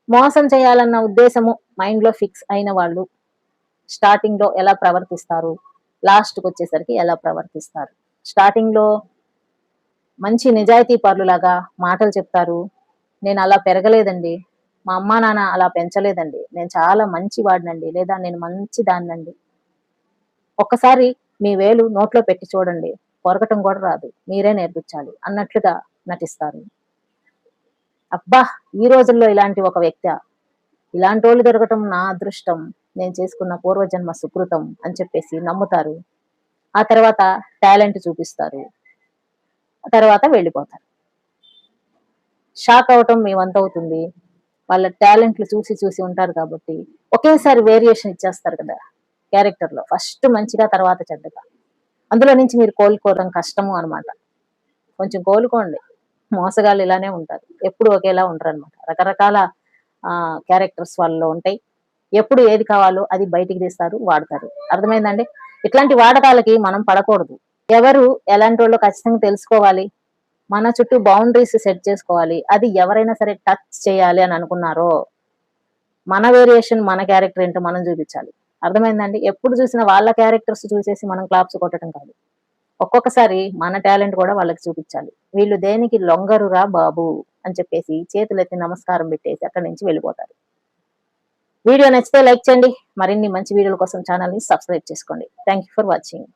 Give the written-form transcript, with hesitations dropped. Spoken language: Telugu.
మోసం చేయాలన్న ఉద్దేశము మైండ్ లో ఫిక్స్ అయిన వాళ్ళు స్టార్టింగ్ లో ఎలా ప్రవర్తిస్తారు, లాస్ట్ కి వచ్చేసరికి ఎలా ప్రవర్తిస్తారు. స్టార్టింగ్ లో మంచి నిజాయితీ పరులులాగా మాటలు చెప్తారు. నేను అలా పెరగలేదండి, మా అమ్మా నాన్న అలా పెంచలేదండి, నేను చాలా మంచి వాడినండి, లేదా నేను మంచి దాన్నండి. ఒక్కసారి మీ వేలు నోట్లో పెట్టి చూడండి, కొరకటం కూడా రాదు, మీరే నేర్పించాలి అన్నట్లుగా నటిస్తారు. అబ్బా! ఈ రోజుల్లో ఇలాంటి ఒక వ్యక్తి, ఇలాంటోళ్ళు దొరకటం నా అదృష్టం, నేను చేసుకున్న పూర్వజన్మ సుకృతం అని చెప్పేసి నమ్ముతారు. ఆ తర్వాత టాలెంట్ చూపిస్తారు. ఆ తర్వాత వెళ్ళిపోతారు. షాక్ అవ్వటం మీ వంతవుతుంది. వాళ్ళ టాలెంట్లు చూసి చూసి ఉంటారు కాబట్టి ఒకేసారి వేరియేషన్ ఇచ్చేస్తారు కదా క్యారెక్టర్ లో. ఫస్ట్ మంచిగా, తర్వాత చెడ్డగా. అందులో నుంచి మీరు కోలుకోవడం కష్టము అనమాట. కొంచెం కోలుకోండి. మోసగాళ్ళు ఇలానే ఉంటారు, ఎప్పుడు ఒకేలా ఉండరు అనమాట. రకరకాల క్యారెక్టర్స్ వాళ్ళలో ఉంటాయి. ఎప్పుడు ఏది కావాలో అది బయటికి తీస్తారు, వాడతారు. అర్థమైందండి? ఇట్లాంటి వాడకాలకి మనం పడకూడదు. ఎవరు ఎలాంటి వాళ్ళు ఖచ్చితంగా తెలుసుకోవాలి. మన చుట్టూ బౌండరీస్ సెట్ చేసుకోవాలి. అది ఎవరైనా సరే టచ్ చేయాలి అని అనుకున్నారో మన వేరియేషన్, మన క్యారెక్టర్ ఏంటో మనం చూపించాలి. అర్థమైందండి? ఎప్పుడు చూసినా వాళ్ళ క్యారెక్టర్స్ చూసేసి మనం క్లాప్స్ కొట్టడం కాదు. ఒక్కొక్కసారి మన టాలెంట్ కూడా వాళ్ళకి చూపించాలి. వీళ్ళు దేనికి లొంగరురా బాబు అని చెప్పేసి చేతులెత్తి నమస్కారం పెట్టేసి అక్కడి నుంచి వెళ్ళిపోతారు. వీడియో నచ్చితే లైక్ చేయండి. మరిన్ని మంచి వీడియోల కోసం ఛానల్ ని సబ్స్క్రైబ్ చేసుకోండి. Thank you for watching.